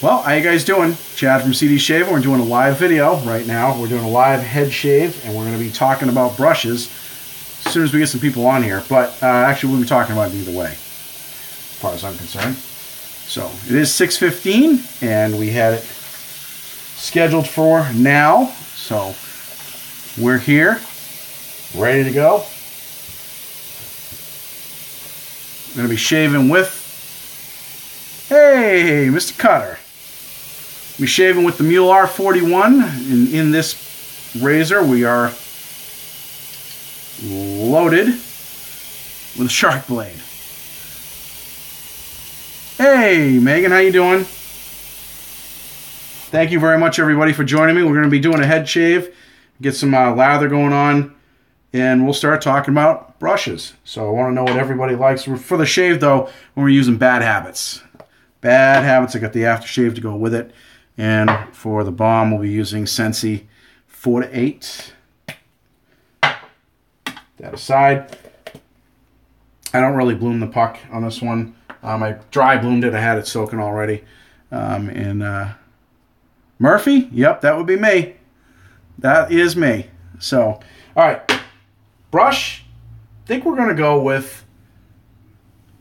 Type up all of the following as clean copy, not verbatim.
Well, how you guys doing? Chad from CD Shave. We're doing a live video right now. We're doing a live head shave, and we're going to be talking about brushes as soon as we get some people on here. But actually, we'll be talking about it either way, as far as I'm concerned. So, it is 6:15, and we had it scheduled for now. So, we're here, ready to go. I'm going to be shaving with, hey, Mr. Cutter. We're shaving with the Mule R41, and in this razor we are loaded with a shark blade. Hey, Megan, how you doing? Thank you very much, everybody, for joining me. We're going to be doing a head shave, get some lather going on, and we'll start talking about brushes. So I want to know what everybody likes. For the shave, though, we're using Bad Habits. Bad Habits, I got the aftershave to go with it. And for the balm, we'll be using Scentsy 4 to 8. That aside, I don't really bloom the puck on this one. I dry bloomed it. I had it soaking already. Murphy, yep, that would be me. That is me. So, all right, brush. I think we're going to go with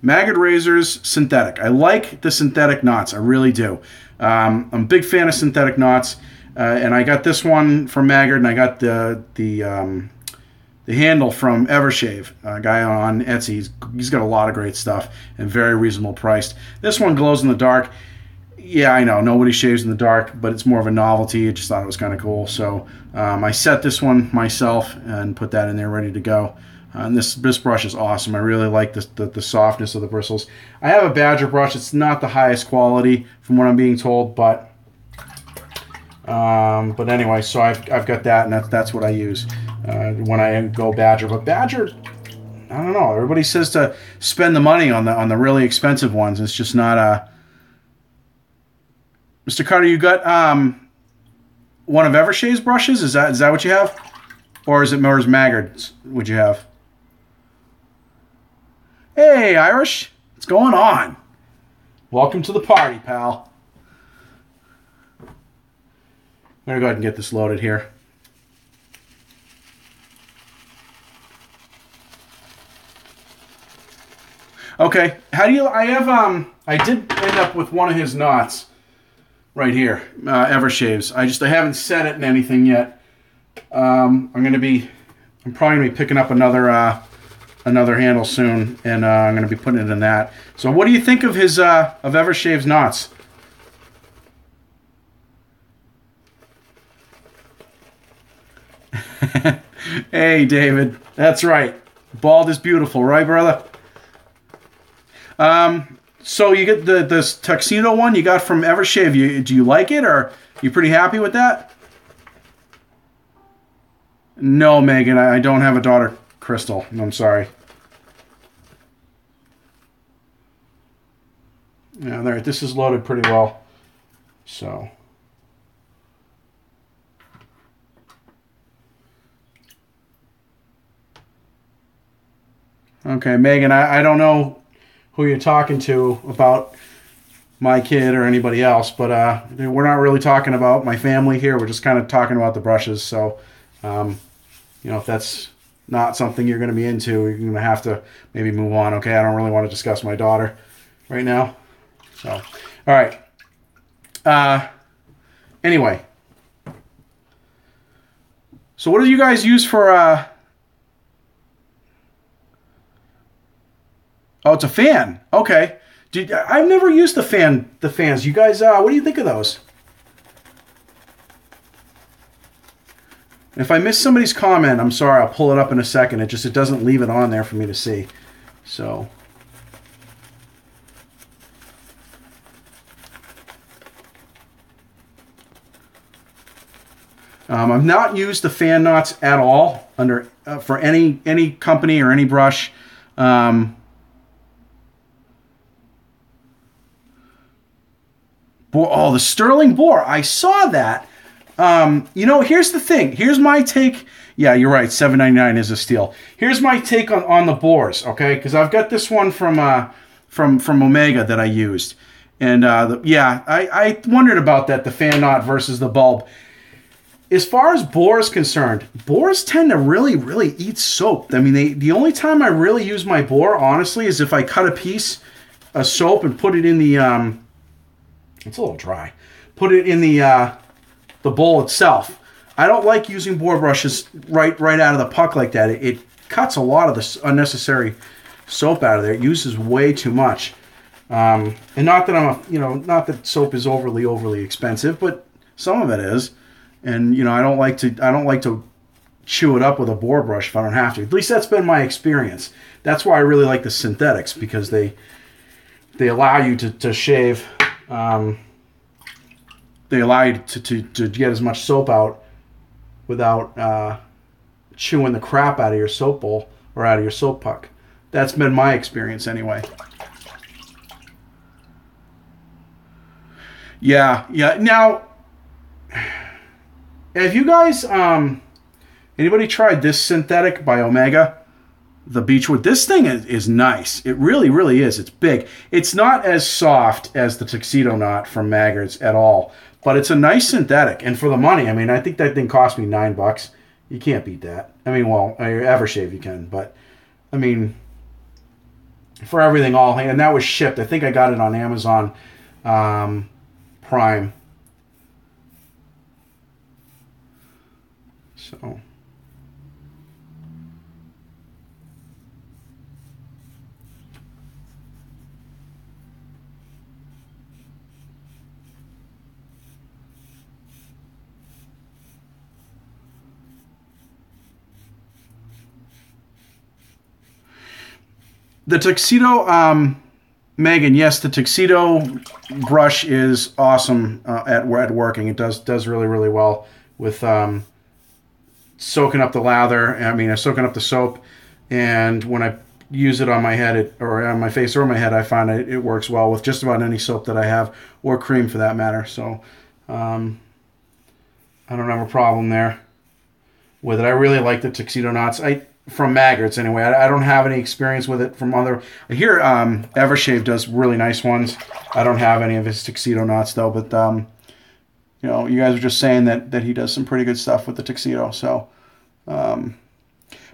Maggard Razors Synthetic. I like the synthetic knots. I really do. I'm a big fan of synthetic knots, and I got this one from Maggard, and I got the handle from Evershave, a guy on Etsy. He's got a lot of great stuff and very reasonable priced. This one glows in the dark. Yeah, I know, nobody shaves in the dark, but it's more of a novelty. I just thought it was kind of cool. So I set this one myself and put that in there ready to go. And this brush is awesome. I really like the softness of the bristles. I have a Badger brush. It's not the highest quality from what I'm being told, but anyway, so I've got that, and that's what I use when I go Badger. But Badger, I don't know. Everybody says to spend the money on the really expensive ones. It's just not a. Mr. Carter, you got one of Evershave's brushes? Is that what you have, or is it more Maggard's? Would you have? Hey, Irish. What's going on? Welcome to the party, pal. I'm going to go ahead and get this loaded here. Okay. How do you... I did end up with one of his knots right here. Evershave's. I haven't set it in anything yet. I'm probably going to be picking up another handle soon, and I'm going to be putting it in that. So what do you think of his of Evershave's knots? Hey, David. That's right. Bald is beautiful, right, brother? So you get this tuxedo one you got from Evershave. Do you like it, or are you pretty happy with that? No, Megan, I don't have a daughter, Crystal. I'm sorry. Yeah, there. This is loaded pretty well. So. Okay, Megan, I don't know who you're talking to about my kid or anybody else, but we're not really talking about my family here. We're just kind of talking about the brushes. So, if that's not something you're going to be into, you're going to have to maybe move on. Okay, I don't really want to discuss my daughter right now. So, all right. Anyway. So what do you guys use for... Oh, it's a fan. Okay. I've never used the fans. You guys, what do you think of those? If I miss somebody's comment, I'm sorry. I'll pull it up in a second. It doesn't leave it on there for me to see. So. I've not used the fan knots at all for any company or any brush. The Sterling Bore. I saw that. Here's the thing. Here's my take. Yeah, you're right. $7.99 is a steal. Here's my take on the bores, okay? Because I've got this one from Omega that I used. And I wondered about that, the fan knot versus the bulb. As far as Boar is concerned, Boars tend to really, really eat soap. I mean, the only time I really use my Boar, honestly, is if I cut a piece of soap and put it in the, it's a little dry, put it in the bowl itself. I don't like using Boar brushes right out of the puck like that. It cuts a lot of the unnecessary soap out of there. It uses way too much. And not that not that soap is overly expensive, but some of it is. And I don't like to chew it up with a Boar brush if I don't have to. At least that's been my experience. That's why I really like the synthetics, because they allow you to shave. They allow you to get as much soap out without chewing the crap out of your soap bowl or out of your soap puck. That's been my experience anyway. Yeah. Now, have you guys, anybody tried this synthetic by Omega? The Beechwood. This thing is nice. It really, really is. It's big. It's not as soft as the Tuxedo Knot from Maggart's at all, but it's a nice synthetic. And for the money, I mean, I think that thing cost me $9. You can't beat that. I mean, well, Evershave you can, but I mean, for everything all, and that was shipped. I think I got it on Amazon Prime. So. The Tuxedo, Megan, yes, the Tuxedo brush is awesome at working. It does really, really well with soaking up the lather. I mean, soaking up the soap. And when I use it on my head or on my face or my head, I find it works well with just about any soap that I have, or cream for that matter. So I don't have a problem there with it. I really like the Tuxedo Knots. From Maggart's anyway. I don't have any experience with it from other. I hear Evershave does really nice ones. I don't have any of his Tuxedo Knots though, but you guys were just saying that he does some pretty good stuff with the Tuxedo. So, but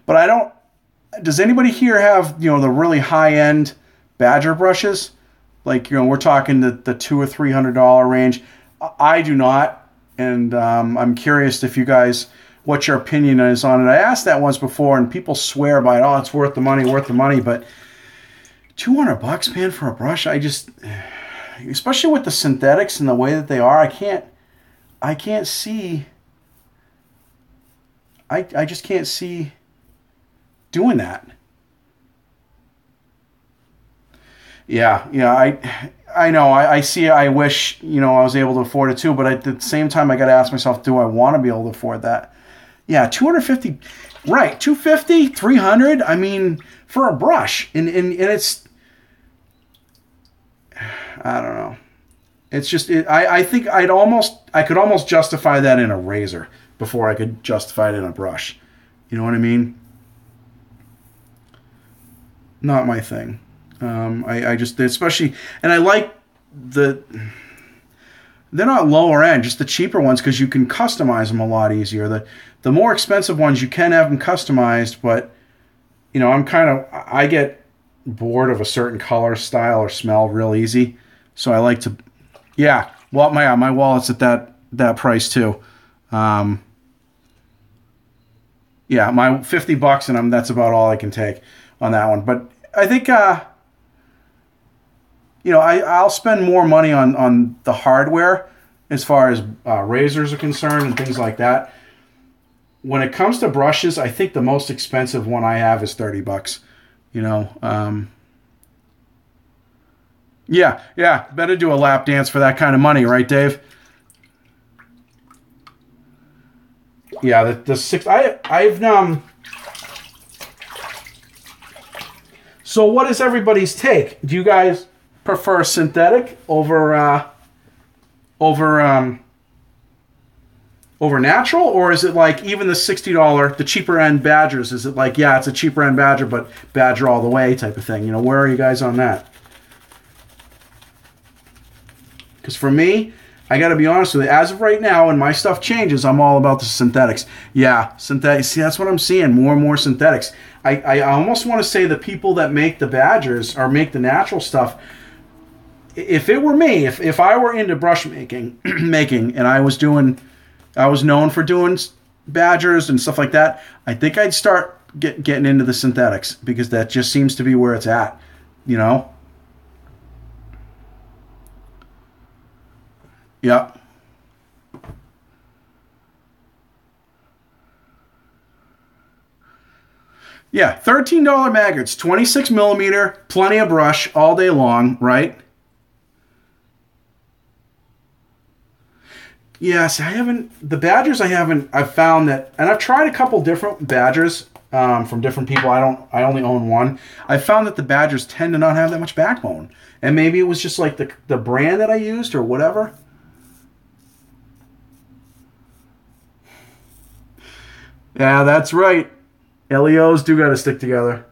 I don't. Does anybody here have the really high end Badger brushes? Like we're talking the $200 or $300 range. I do not, and I'm curious if you guys. What your opinion is on it. I asked that once before, and people swear by it. Oh, it's worth the money. But $200, man, for a brush. I just, especially with the synthetics and the way that they are, I can't see. I just can't see doing that. Yeah. I know. I see. I wish I was able to afford it too. But at the same time, I got to ask myself, do I want to be able to afford that? Yeah, $250, right? $250, $300. I mean, for a brush, and it's, I don't know. It's just, I think I could almost justify that in a razor before I could justify it in a brush. You know what I mean? Not my thing. I just, especially, and I like they're not lower end, just the cheaper ones, because you can customize them a lot easier. The more expensive ones, you can have them customized, but I get bored of a certain color, style, or smell real easy. So I like to, my wallet's at that price too. My $50 and that's about all I can take on that one. But I think I'll spend more money on the hardware as far as razors are concerned and things like that. When it comes to brushes, I think the most expensive one I have is $30. Better do a lap dance for that kind of money, right, Dave? Yeah, the six. I've So what is everybody's take? Do you guys prefer synthetic over natural, or is it like even the $60, the cheaper end Badgers? Is it like, it's a cheaper end Badger, but Badger all the way type of thing? Where are you guys on that? Because for me, I got to be honest with you, as of right now, when my stuff changes, I'm all about the synthetics. Yeah, synthetics. See, that's what I'm seeing, more and more synthetics. I almost want to say the people that make the Badgers or make the natural stuff, if it were me, if I were into brush making, and I was known for doing Badgers and stuff like that, I think I'd start getting into the synthetics, because that just seems to be where it's at, you know? Yeah. Yeah, $13 maggots, 26 millimeter, plenty of brush all day long, right? Yes, I've found that, and I've tried a couple different Badgers from different people. I only own one. I found that the Badgers tend to not have that much backbone. And maybe it was just like the brand that I used or whatever. Yeah, that's right. LEOs do got to stick together.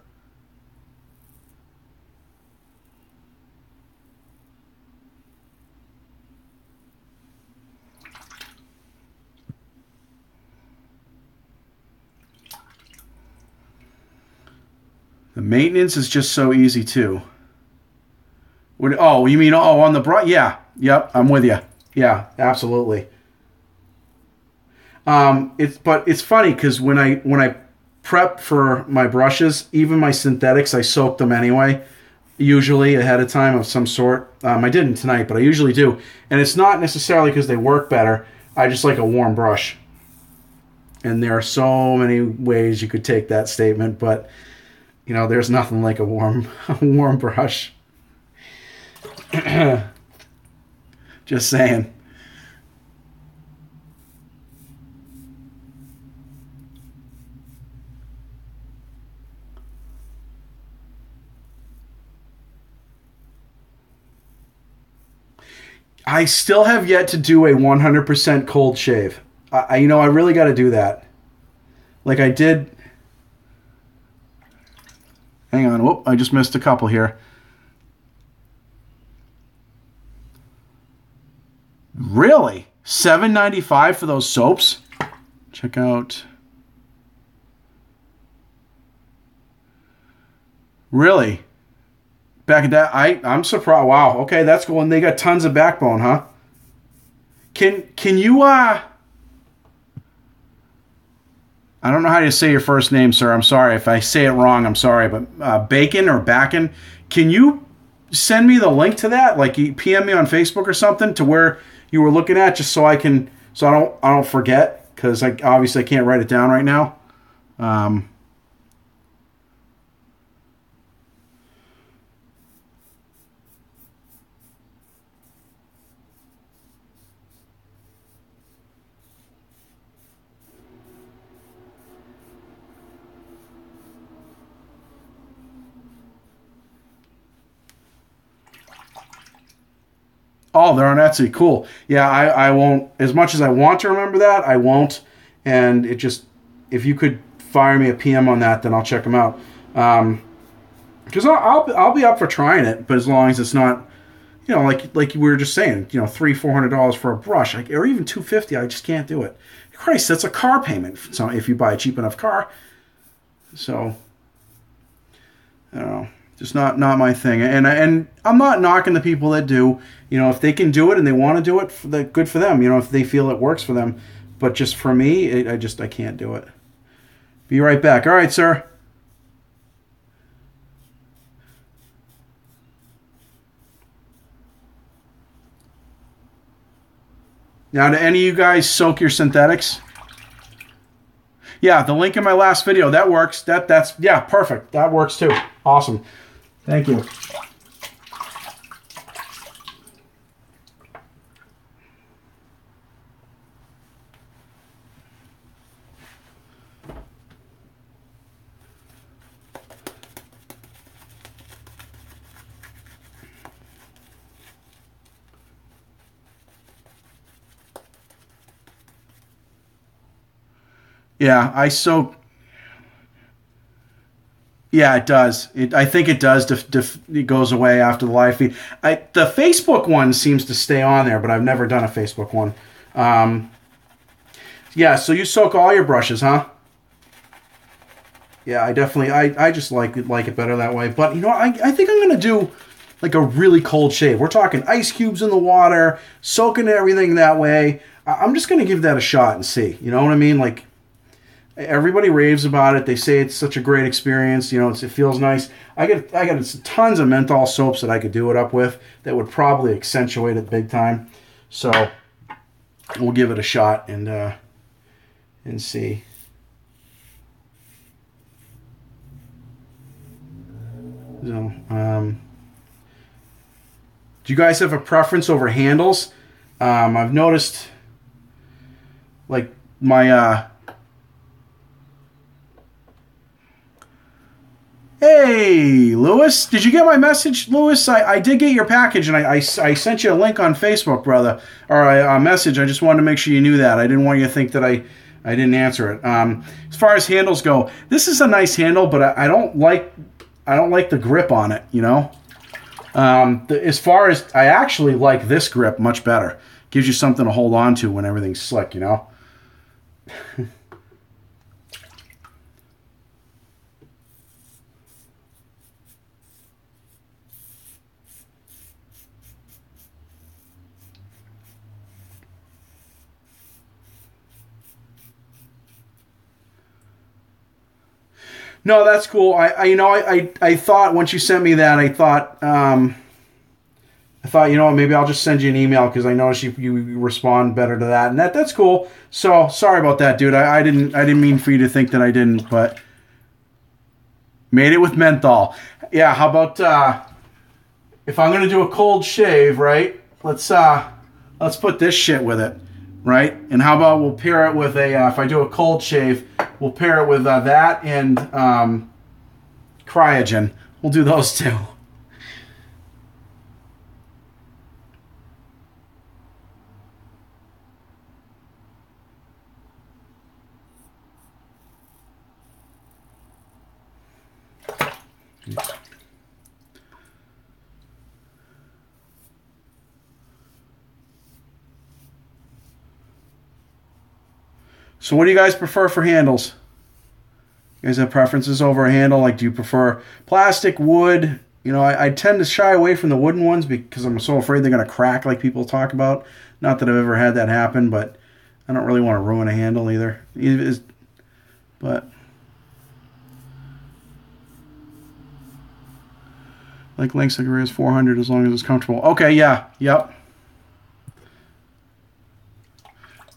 The maintenance is just so easy too. Oh, you mean on the brush? Yeah, yep, I'm with you. Yeah, absolutely. It's funny because when I prep for my brushes, even my synthetics, I soak them anyway, usually ahead of time of some sort. I didn't tonight, but I usually do, and it's not necessarily because they work better. I just like a warm brush, and there are so many ways you could take that statement, but there's nothing like a warm a warm brush. Just saying. I still have yet to do a 100% cold shave. I really got to do that. Like I did. Hang on. Whoop, I just missed a couple here. Really? $7.95 for those soaps? Check out. Really? Back at that, I'm surprised. Wow. Okay, that's cool. And they got tons of backbone, huh? Can you I don't know how to say your first name, sir. I'm sorry if I say it wrong. I'm sorry, but Bacon or Backen, can you send me the link to that? Like, you PM me on Facebook or something to where you were looking at, just so I don't forget, because I obviously can't write it down right now. Oh, they're on Etsy. Cool. Yeah, I won't, as much as I want to remember that, I won't. And if you could fire me a PM on that, then I'll check them out. Because I'll be up for trying it, but as long as it's not, like we were just saying, $300-400 for a brush, or even $250, I just can't do it. Christ, that's a car payment. So if you buy a cheap enough car, so I don't know. Just not my thing, and I'm not knocking the people that do. If they can do it and they want to do it, good for them. If they feel it works for them, but just for me, I can't do it. Be right back. All right, sir. Now, do any of you guys soak your synthetics? Yeah, the link in my last video, that works. That's yeah, perfect. That works too. Awesome. Thank you. Yeah, I soak. Yeah, it does. I think it does. It goes away after the live feed. The Facebook one seems to stay on there, but I've never done a Facebook one. Yeah, so you soak all your brushes, huh? Yeah, I definitely. I just like it better that way. But you know, I think I'm gonna do like a really cold shave. We're talking ice cubes in the water, soaking everything that way. I'm just gonna give that a shot and see. You know what I mean? Like. Everybody raves about it. They say it's such a great experience. You know, it feels nice. I got tons of menthol soaps that I could do it up with that would probably accentuate it big time. So we'll give it a shot and see. So, do you guys have a preference over handles? I've noticed, like my. Hey, Lewis, did you get my message, Lewis? I did get your package, and I sent you a link on Facebook, brother, or a message. I just wanted to make sure you knew that. I didn't want you to think that I didn't answer it. As far as handles go, this is a nice handle, but I don't like the grip on it. You know, as far as I actually like this grip much better. Gives you something to hold on to when everything's slick. You know. No, that's cool. I thought once you sent me that, I thought, you know what, maybe I'll just send you an email because I noticed you respond better to that, and that's cool. So sorry about that, dude. I didn't mean for you to think that I didn't, but made it with menthol. Yeah. How about if I'm gonna do a cold shave, right? Let's put this shit with it. Right? And how about we'll pair it with if I do a cold shave, we'll pair it with that and Cryogen. We'll do those two. So what do you guys prefer for handles? You guys have preferences over a handle? Like, do you prefer plastic, wood? You know, I tend to shy away from the wooden ones because I'm so afraid they're going to crack like people talk about. Not that I've ever had that happen, but I don't really want to ruin a handle either. But like lengths like is 400 as long as it's comfortable. Okay, yeah, yep.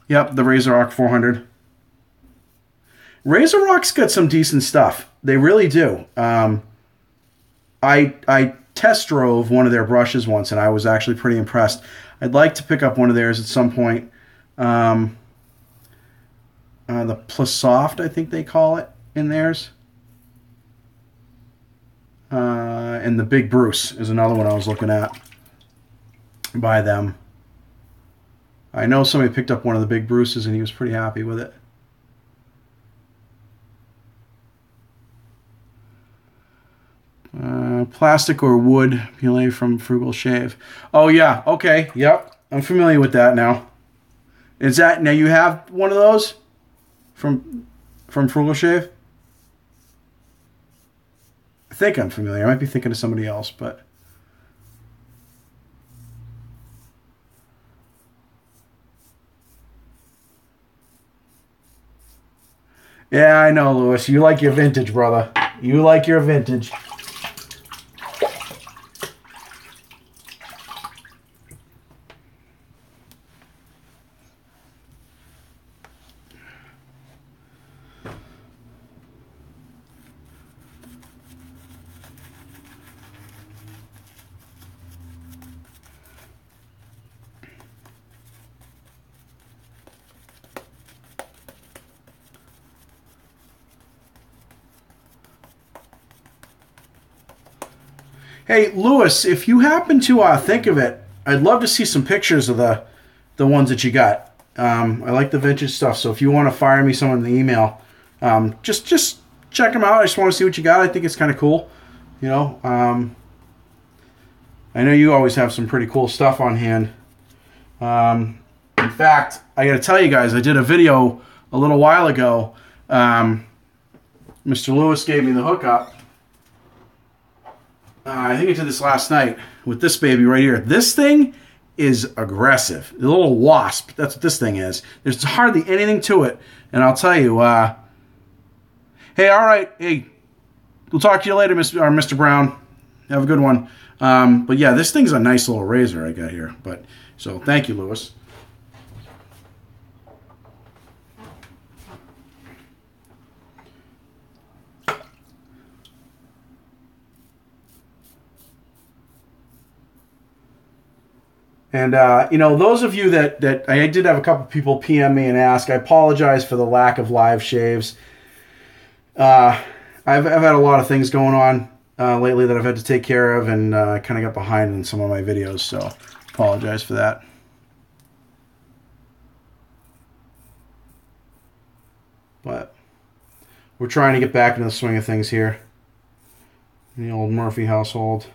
Yep, the RazoRock 400. RazoRock's got some decent stuff. They really do. I test drove one of their brushes once, and I was actually pretty impressed. I'd like to pick up one of theirs at some point. The Plus Soft, I think they call it in theirs. And the Big Bruce is another one I was looking at by them. I know somebody picked up one of the Big Bruces, and he was pretty happy with it. Plastic or wood Pele from Frugal Shave. Oh yeah, okay, yep, I'm familiar with that now. Is that now you have one of those from Frugal Shave? I think I'm familiar. I might be thinking of somebody else, but yeah, I know, Lewis. You like your vintage, brother. You like your vintage. Hey, Lewis, if you happen to think of it, I'd love to see some pictures of the ones that you got. I like the vintage stuff, so if you want to fire me some in the email, just check them out. I just want to see what you got. I think it's kind of cool. You know, I know you always have some pretty cool stuff on hand. In fact, I got to tell you guys, I did a video a little while ago. Mr. Lewis gave me the hookup. I think I did this last night with this baby right here. This thing is aggressive. A little wasp. That's what this thing is. There's hardly anything to it. And I'll tell you, hey, all right. Hey, we'll talk to you later, Mr. Brown. Have a good one. But yeah, this thing's a nice little razor I got here. But so thank you, Lewis. And, you know, those of you that I did have a couple people PM me and ask, I apologize for the lack of live shaves. I've had a lot of things going on lately that I've had to take care of, and kind of got behind in some of my videos, so apologize for that. But we're trying to get back into the swing of things here in the old Murphy household.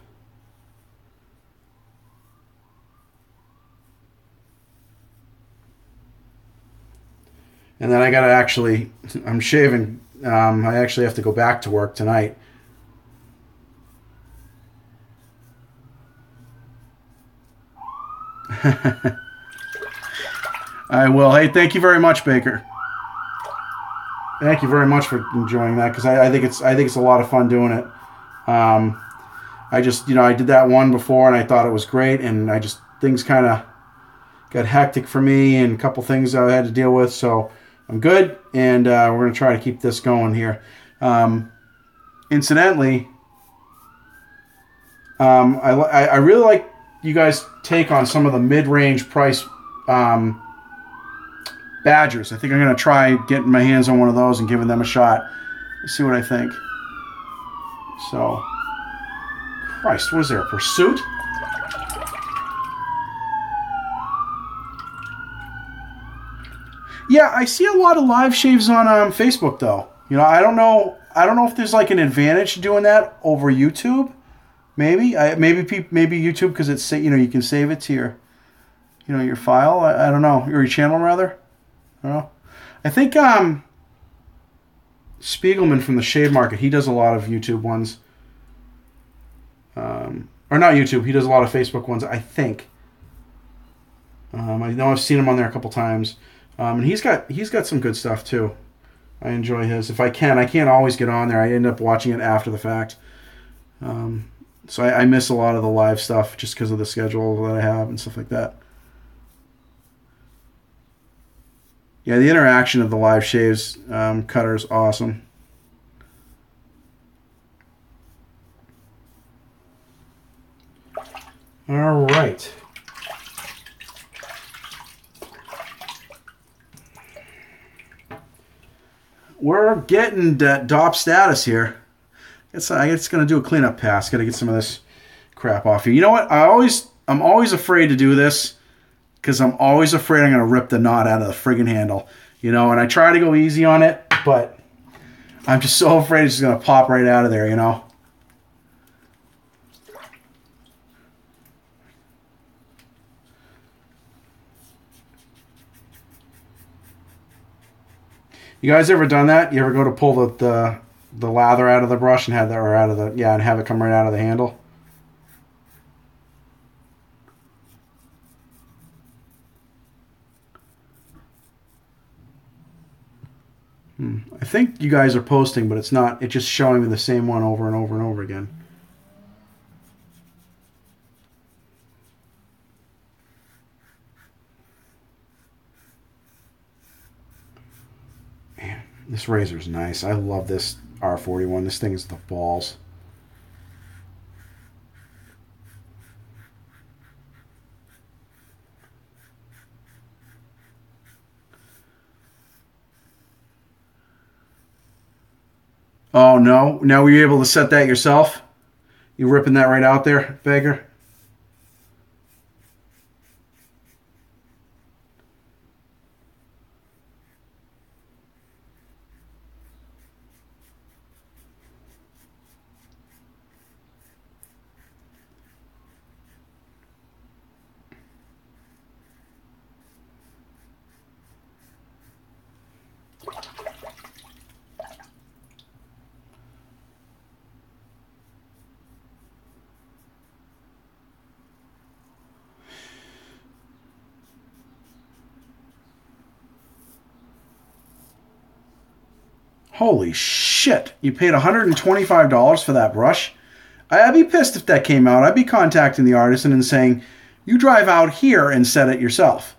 And then I got to actually, I'm shaving. I actually have to go back to work tonight. I will. Hey, thank you very much, Baker. Thank you very much for enjoying that, because I think it's a lot of fun doing it. I just, you know, I did that one before and I thought it was great, and things kind of got hectic for me and a couple things I had to deal with, so I'm good, and we're going to try to keep this going here. Incidentally, I really like you guys' take on some of the mid-range price Badgers. I think I'm going to try getting my hands on one of those and giving them a shot. See what I think. So, Christ, was there a pursuit? Yeah, I see a lot of live shaves on Facebook, though. You know, I don't know if there's like an advantage to doing that over YouTube. Maybe YouTube, because it's, you know, you can save it to your, you know, your file. I don't know, or your channel rather. I don't know. I think Spiegelman from the Shave Market, he does a lot of YouTube ones. Or not YouTube, he does a lot of Facebook ones, I think. I know I've seen him on there a couple times. And he's got some good stuff too. I enjoy his. If I can't always get on there. I end up watching it after the fact. So I miss a lot of the live stuff just because of the schedule that I have and stuff like that. Yeah, the interaction of the live shaves cutter is awesome. All right. We're getting DOP status here. I guess going to do a cleanup pass. Got to get some of this crap off here. You know what? I'm always afraid to do this because I'm always afraid I'm going to rip the knot out of the friggin' handle. You know, and I try to go easy on it, but I'm just so afraid it's just going to pop right out of there, you know? You guys ever done that? You ever go to pull the lather out of the brush and have that, or out of the, yeah, and have it come right out of the handle? I think you guys are posting, but it's not. It's just showing me the same one over and over and over again. Man, this razor's nice. I love this R41. This thing is the balls. Oh, no. Now were you able to set that yourself? You ripping that right out there, Baker? Holy shit. You paid $125 for that brush? I'd be pissed if that came out. I'd be contacting the artisan and saying, you drive out here and set it yourself.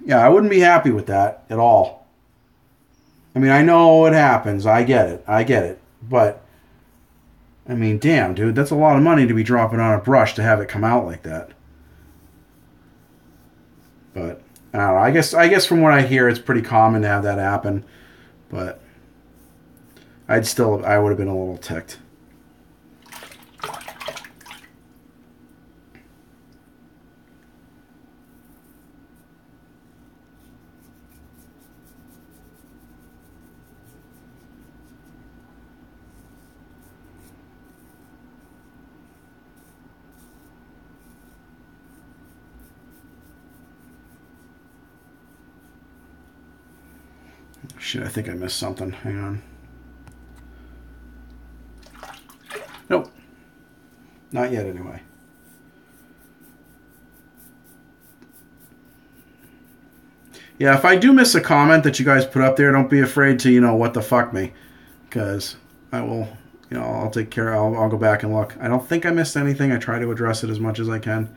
Yeah, I wouldn't be happy with that at all. I mean, I know it happens. I get it. But, I mean, damn, dude, that's a lot of money to be dropping on a brush to have it come out like that. But, I don't know. I guess from what I hear, it's pretty common to have that happen. But, I would have been a little ticked. Shit, I think I missed something. Hang on. Nope. Not yet, anyway. Yeah, if I do miss a comment that you guys put up there, don't be afraid to, what the fuck me. Because I will, I'll take care. I'll go back and look. I don't think I missed anything. I try to address it as much as I can.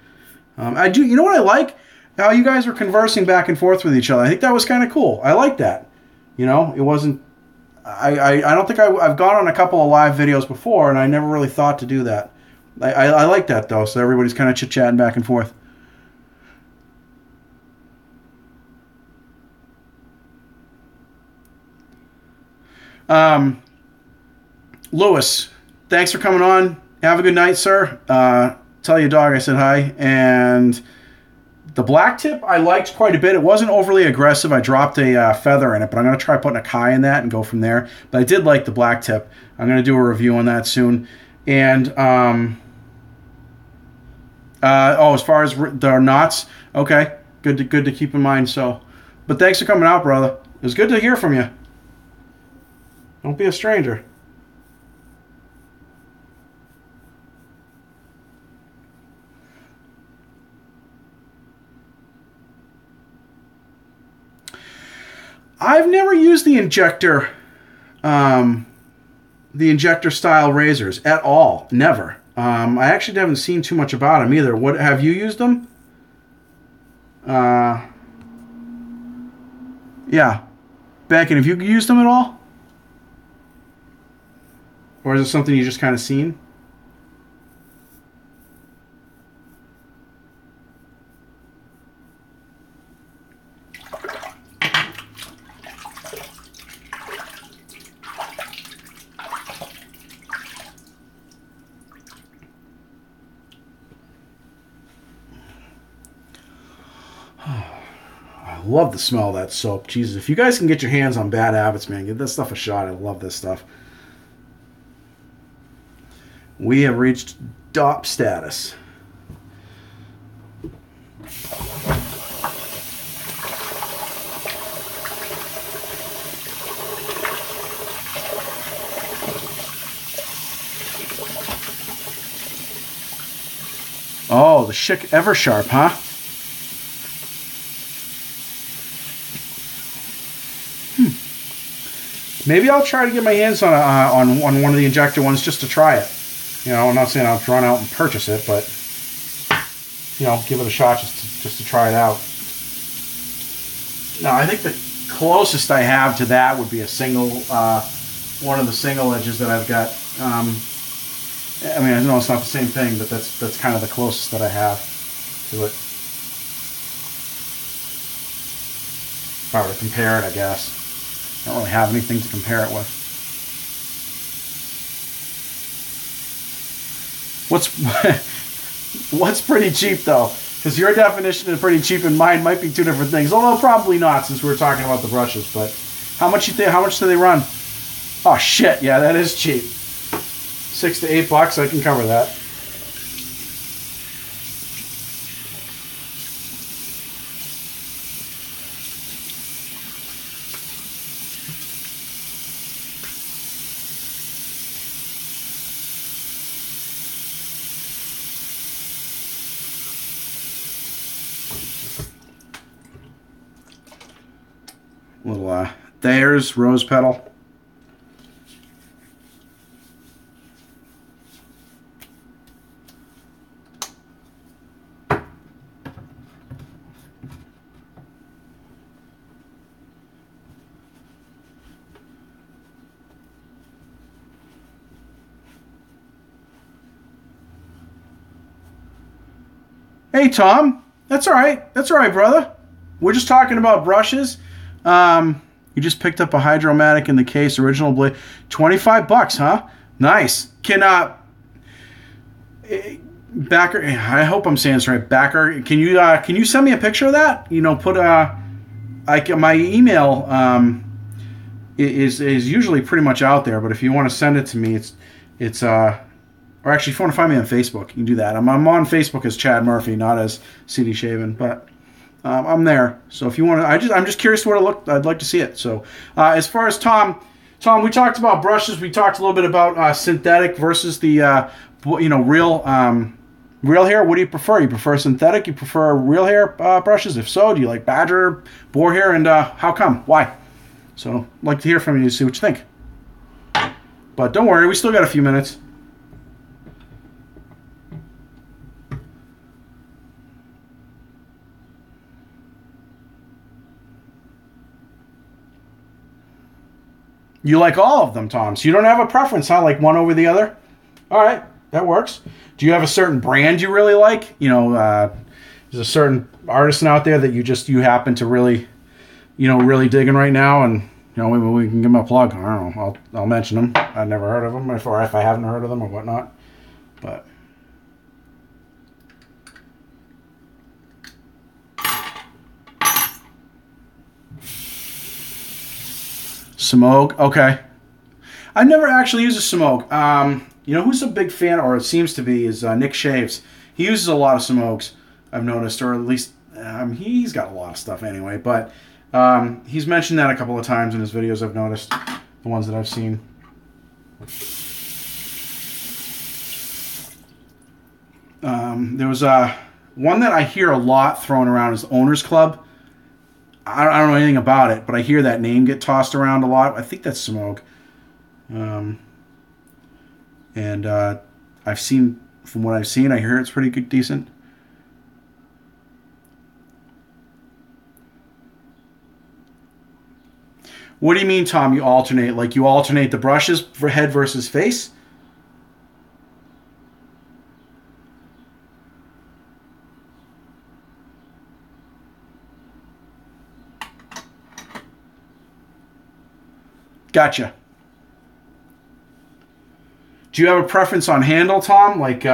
I do. You know what I like? How you guys were conversing back and forth with each other. I think that was kind of cool. I like that. It wasn't... I don't think I've gone on a couple of live videos before, and I never really thought to do that. I like that, though, so everybody's kind of chit-chatting back and forth. Lewis, thanks for coming on. Have a good night, sir. Tell your dog I said hi. And... the black tip I liked quite a bit. It wasn't overly aggressive. I dropped a feather in it, but I'm going to try putting a Kai in that and go from there. But I did like the black tip. I'm going to do a review on that soon. And, as far as the knots, okay, good to keep in mind. So, but thanks for coming out, brother. It was good to hear from you. Don't be a stranger. I've never used the injector style razors at all. Never. I actually haven't seen too much about them either. What have you used them? Yeah. Beckon, have you used them at all? Or is it something you just kind of seen? Love the smell of that soap. Jesus, if you guys can get your hands on Bad Habits, man, give this stuff a shot. I love this stuff. We have reached DOP status. Oh, the Schick Eversharp, huh? Maybe I'll try to get my hands on one of the injector ones just to try it. I'm not saying I'll run out and purchase it, but give it a shot just to try it out. Now, I think the closest I have to that would be a single, one of the single edges that I've got. I mean, I know it's not the same thing, but that's kind of the closest that I have to it. If I were to compare it, I guess. I don't really have anything to compare it with. What's pretty cheap, though? Because your definition of pretty cheap and mine might be two different things. Although probably not, since we were talking about the brushes. But how much do they run? Oh shit! Yeah, that is cheap. $6 to $8. I can cover that. Little Thayer's rose petal. Hey, Tom. That's all right. That's all right, brother. We're just talking about brushes. You just picked up a Hydromatic in the case, original blade. $25, huh? Nice. Backer, I hope I'm saying this right. Backer, can you send me a picture of that? You know, put my email is usually pretty much out there, but if you want to send it to me, it's or actually, if you want to find me on Facebook, you can do that. I'm on Facebook as Chad Murphy, not as CD Shaven, but I'm there. So if you want to, I'm just curious what it looked. I'd like to see it. So as far as Tom, we talked about brushes. We talked a little bit about synthetic versus the real hair. What do you prefer? You prefer synthetic? You prefer real hair brushes? If so, do you like badger, boar hair, and how come? Why? So I'd like to hear from you to see what you think. But don't worry, we still got a few minutes. You like all of them, Tom. So you don't have a preference, huh? Like one over the other? All right, that works. Do you have a certain brand you really like? You know, there's a certain artisan out there that you happen to really, really digging right now, and maybe we can give them a plug. I don't know. I'll mention them. I've never heard of them, or if I haven't heard of them or whatnot. But Smoke, okay. I've never actually used a Smoke. Who's a big fan, or it seems to be, is Nick Shaves. He uses a lot of Smokes, I've noticed, or at least he's got a lot of stuff anyway. But he's mentioned that a couple of times in his videos. I've noticed the ones that I've seen. There was one that I hear a lot thrown around is Owner's Club. I don't know anything about it, but I hear that name get tossed around a lot. I think that's Smoke. And I've seen, from what I've seen, I hear it's pretty good, decent. What do you mean, Tom, you alternate? Like you alternate the brushes for head versus face? Gotcha. Do you have a preference on handle, Tom? Like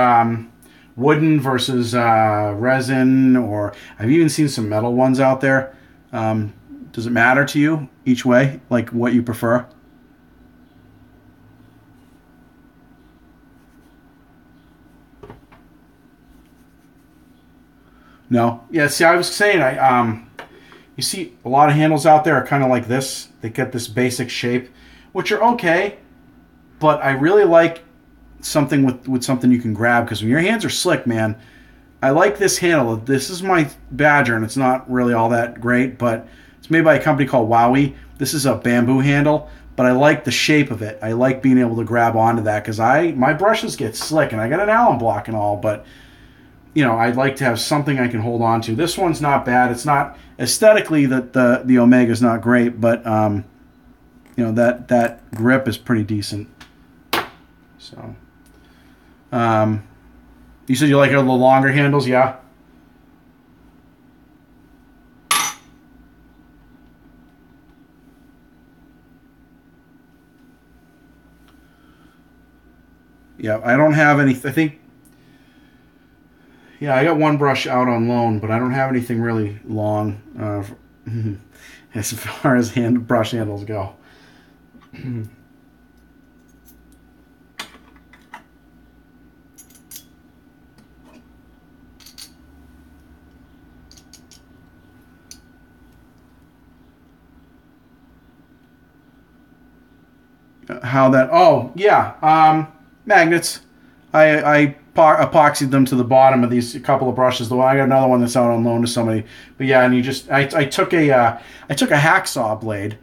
wooden versus resin, or I've even seen some metal ones out there. Does it matter to you each way, like what you prefer? No. Yeah. See, I was saying, you see a lot of handles out there are kind of like this. They get this basic shape, which are okay, but I really like something with something you can grab, because when your hands are slick, man, I like this handle. This is my Badger, and it's not really all that great, but it's made by a company called Wowie. This is a bamboo handle, but I like the shape of it. I like being able to grab onto that, because my brushes get slick, and I got an Allen block and all, but I'd like to have something I can hold on to. This one's not bad. It's not aesthetically, the Omega's not great, but that grip is pretty decent. So, you said you like the longer handles, yeah? Yeah, I don't have any. I think. Yeah, I got one brush out on loan, but I don't have anything really long as far as brush handles go. How that? Oh, yeah, magnets. I epoxied them to the bottom of these couple of brushes. I got another one that's out on loan to somebody. But yeah, and I took a hacksaw blade,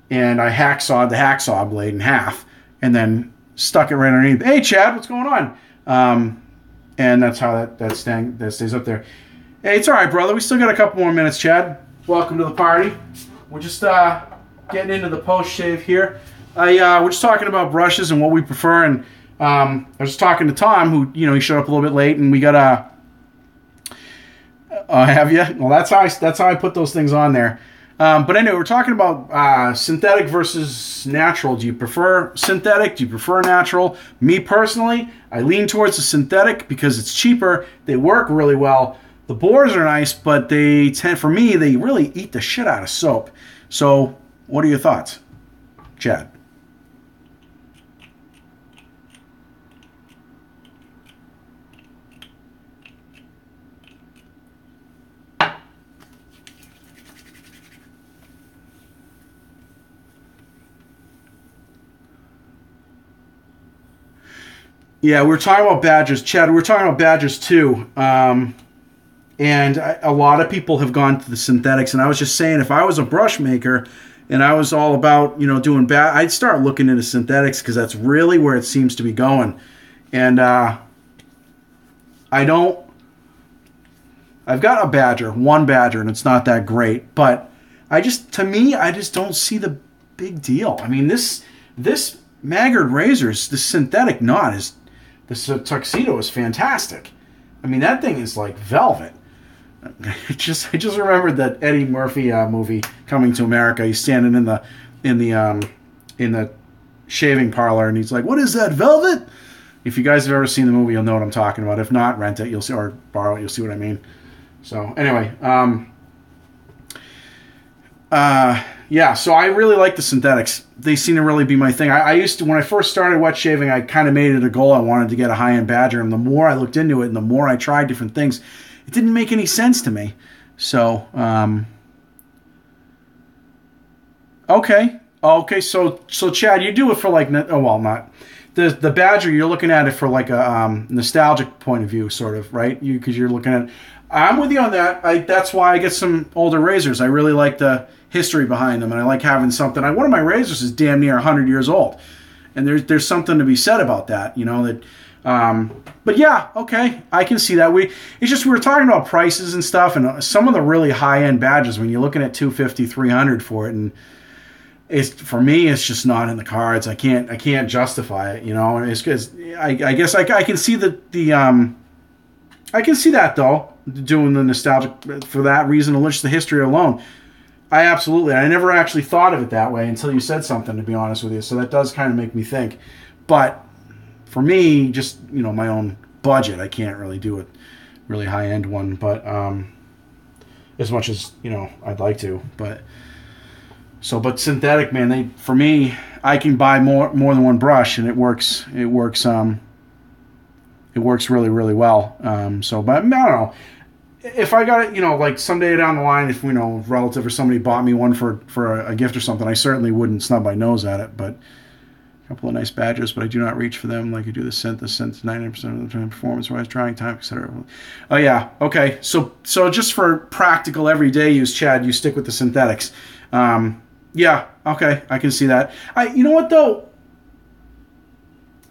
and I hacksawed the hacksaw blade in half, and then stuck it right underneath. Hey, Chad, what's going on? And that's how that stays up there. Hey, it's all right, brother. We still got a couple more minutes, Chad. Welcome to the party. We're just getting into the post shave here. We're just talking about brushes and what we prefer, and I was talking to Tom, who he showed up a little bit late, and we got Oh, have you? Well, that's how I put those things on there. But anyway, we're talking about synthetic versus natural. Do you prefer synthetic? Do you prefer natural? Me personally, I lean towards the synthetic because it's cheaper. They work really well. The bores are nice, but for me, they really eat the shit out of soap. So, what are your thoughts, Chad? Yeah, we were talking about badgers, Chad. We were talking about badgers too, and a lot of people have gone to the synthetics. And I was just saying, if I was a brush maker and I was all about doing I'd start looking into synthetics because that's really where it seems to be going. And I don't. I've got a badger, one badger, and it's not that great. But I just don't see the big deal. I mean, this Maggard razors, the synthetic knot is. This tuxedo is fantastic. I mean, that thing is like velvet. I just remembered that Eddie Murphy movie, Coming to America. He's standing in the shaving parlor, and he's like, "What is that, velvet?" If you guys have ever seen the movie, you'll know what I'm talking about. If not, rent it. You'll see, or borrow it. You'll see what I mean. So anyway, yeah, so I really like the synthetics. They seem to really be my thing. I used to, when I first started wet shaving, I kind of made it a goal. I wanted to get a high-end badger, and the more I looked into it and the more I tried different things, it didn't make any sense to me. So, okay. So Chad, you do it for like, not the badger. You're looking at it for like a nostalgic point of view, sort of, right? Because you're looking at. I'm with you on that. That's why I get some older razors. I really like the history behind them, and I like having something. One of my razors is damn near 100 years old, and there's something to be said about that. But yeah, okay, I can see that. We were talking about prices and stuff, and some of the really high end badges when you're looking at 250, 300 for it, and for me, it's just not in the cards. I can't justify it, and it's because I guess I can see I can see that though, doing the nostalgic for that reason, and just the history alone. I never actually thought of it that way until you said something, to be honest with you. So that does kind of make me think. But for me, just, my own budget, I can't really do a really high-end one. But as much as, I'd like to. But synthetic, man, for me, I can buy more than one brush, and it works really, really well. But I don't know. If I got it, like someday down the line, if a relative or somebody bought me one for a gift or something, I certainly wouldn't snub my nose at it. But a couple of nice badgers, but I do not reach for them like I do the synth. The synth 90% of the time, performance-wise, drying time, etc. Oh yeah, okay. So just for practical everyday use, Chad, you stick with the synthetics. Yeah, okay, I can see that. You know what though?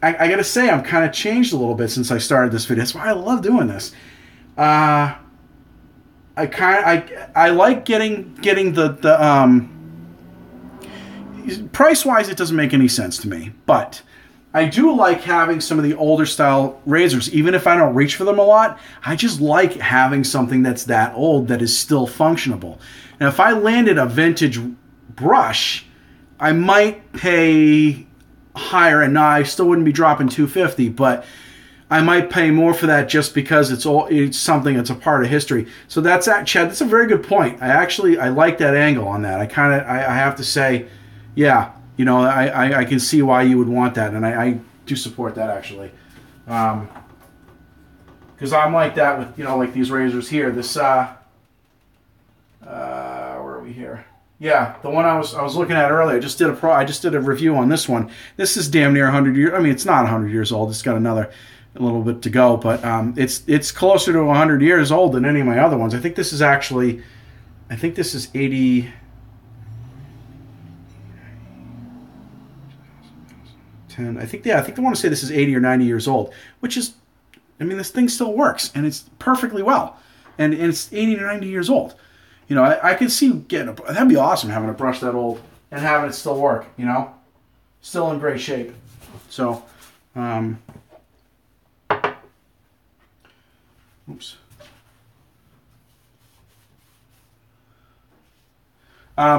I gotta say, I'm kind of changed a little bit since I started this video. That's why I love doing this. I like getting the price wise, it doesn't make any sense to me, but I do like having some of the older style razors. Even if I don't reach for them a lot, I just like having something that's that old that is still functionable. Now, if I landed a vintage brush, I might pay higher, and I still wouldn't be dropping $250, but I might pay more for that just because it's something that's a part of history. So Chad, that's a very good point. I like that angle on that. I have to say, yeah, I can see why you would want that, and I do support that actually. Because I'm like that with, like these razors here. This where are we here? Yeah, the one I was looking at earlier. I just did a review on this one. This is damn near 100 years. I mean, it's not 100 years old. It's got a little bit to go, but it's closer to 100 years old than any of my other ones. I think this is 80. 10. I think I want to say this is 80 or 90 years old, which is, this thing still works, and it's perfectly well, and it's 80 or 90 years old. I could see that'd be awesome, having a brush that old and having it still work. Still in great shape. So, oops.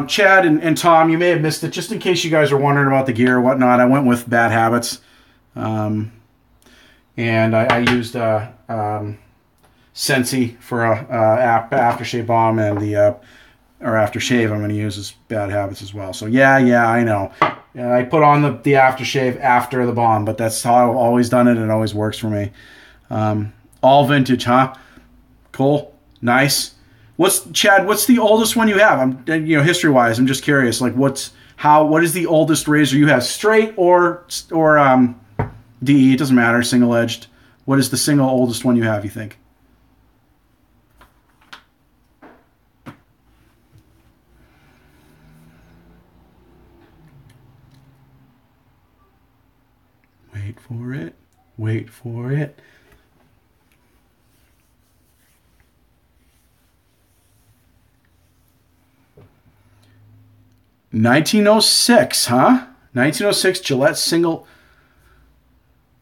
Chad and Tom, you may have missed it. Just in case you guys are wondering about the gear or whatnot, I went with Bad Habits. And I used Sensi for a aftershave balm, and the or aftershave I'm going to use is Bad Habits as well. So yeah, I know. Yeah, I put on the aftershave after the balm, but that's how I've always done it, and it always works for me. All vintage, huh? Cool, nice. What's the oldest one you have? I'm history wise, I'm just curious. Like what is the oldest razor you have? Straight or DE, it doesn't matter, single edged. What is the single oldest one you have, you think? Wait for it. Wait for it. 1906, huh? 1906 Gillette single.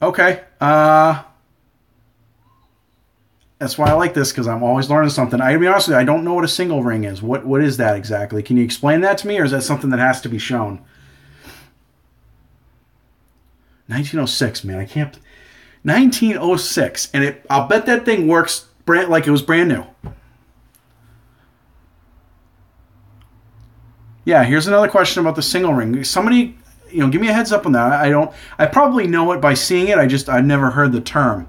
Okay. That's why I like this, because I'm always learning something. I, to be honest with you, I don't know what a single ring is. What is that exactly? Can you explain that to me, or is that something that has to be shown? 1906, man. I can't. 1906, and I'll bet that thing works like it was brand new. Yeah, here's another question about the single ring. Somebody, give me a heads up on that. I probably know it by seeing it. I've never heard the term.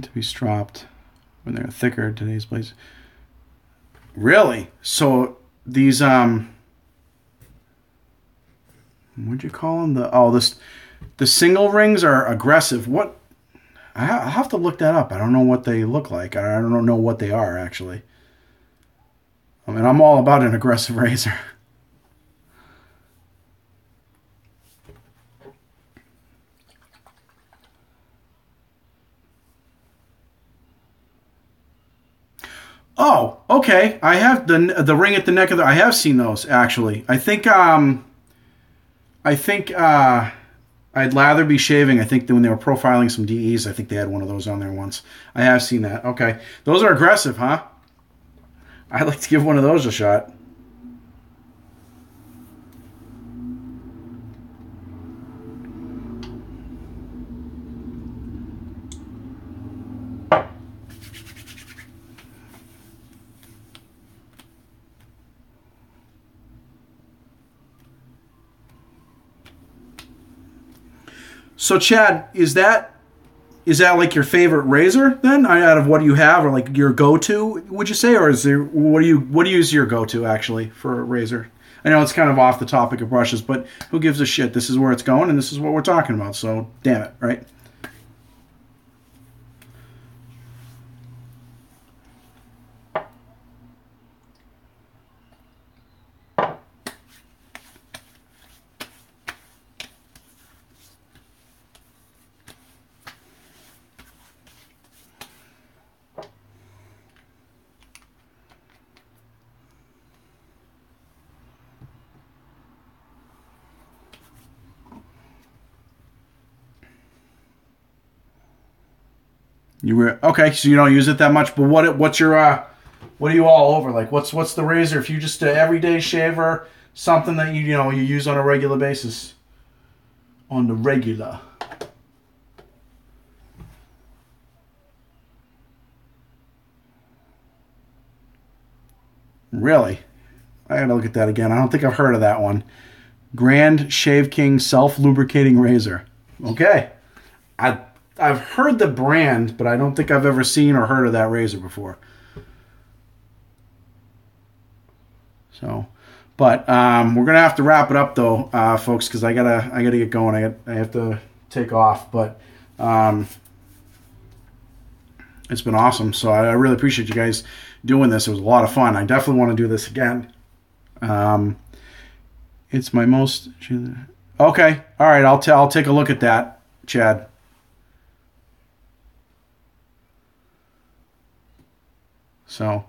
To be stropped when they're thicker. Today's blades. Really? So these what'd you call them? The single rings are aggressive. What? I'll have to look that up. I don't know what they look like. I don't know what they are actually. I mean, I'm all about an aggressive razor. Oh, okay. I have the ring at the neck of I have seen those actually. I think I'd Lather Be Shaving. I think that when they were profiling some DEs, I think they had one of those on there once. I have seen that. Okay, those are aggressive, huh? I'd like to give one of those a shot. So, Chad, is that like your favorite razor then, out of what you have, or like your go-to? Would you say, or is there what do you use your go-to actually for a razor? I know it's kind of off the topic of brushes, but who gives a shit? This is where it's going, and this is what we're talking about. So, damn it, right? Okay, so you don't use it that much, but what's your what are you all over? Like what's the razor if you just an everyday shaver, something that you use on a regular basis? On the regular. Really? I gotta look at that again. I don't think I've heard of that one. Grand Shave King self-lubricating razor. Okay. I've heard the brand, but I don't think I've ever seen or heard of that razor before. So, but we're gonna have to wrap it up though, folks, because I gotta get going. I have to take off, but it's been awesome. So I really appreciate you guys doing this. It was a lot of fun. I definitely want to do this again. It's my most okay. All right, I'll take a look at that, Chad. So,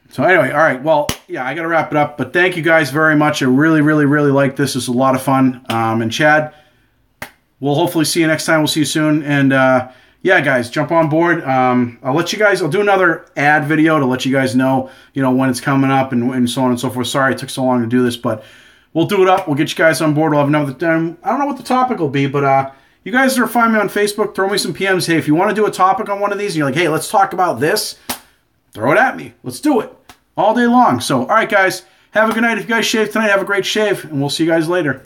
so anyway, all right. Well, yeah, I got to wrap it up. But thank you guys very much. I really, really, really like this. This was a lot of fun. And Chad, we'll hopefully see you next time. We'll see you soon. And yeah, guys, jump on board. I'll let you guys. I'll do another ad video to let you guys know, when it's coming up and so on and so forth. Sorry it took so long to do this, but we'll do it up. We'll get you guys on board. We'll have another time. I don't know what the topic will be, but you guys are find me on Facebook. Throw me some PMs. Hey, if you want to do a topic on one of these, and you're like, hey, let's talk about this. Throw it at me. Let's do it all day long. So, all right, guys, have a good night. If you guys shave tonight, have a great shave, and we'll see you guys later.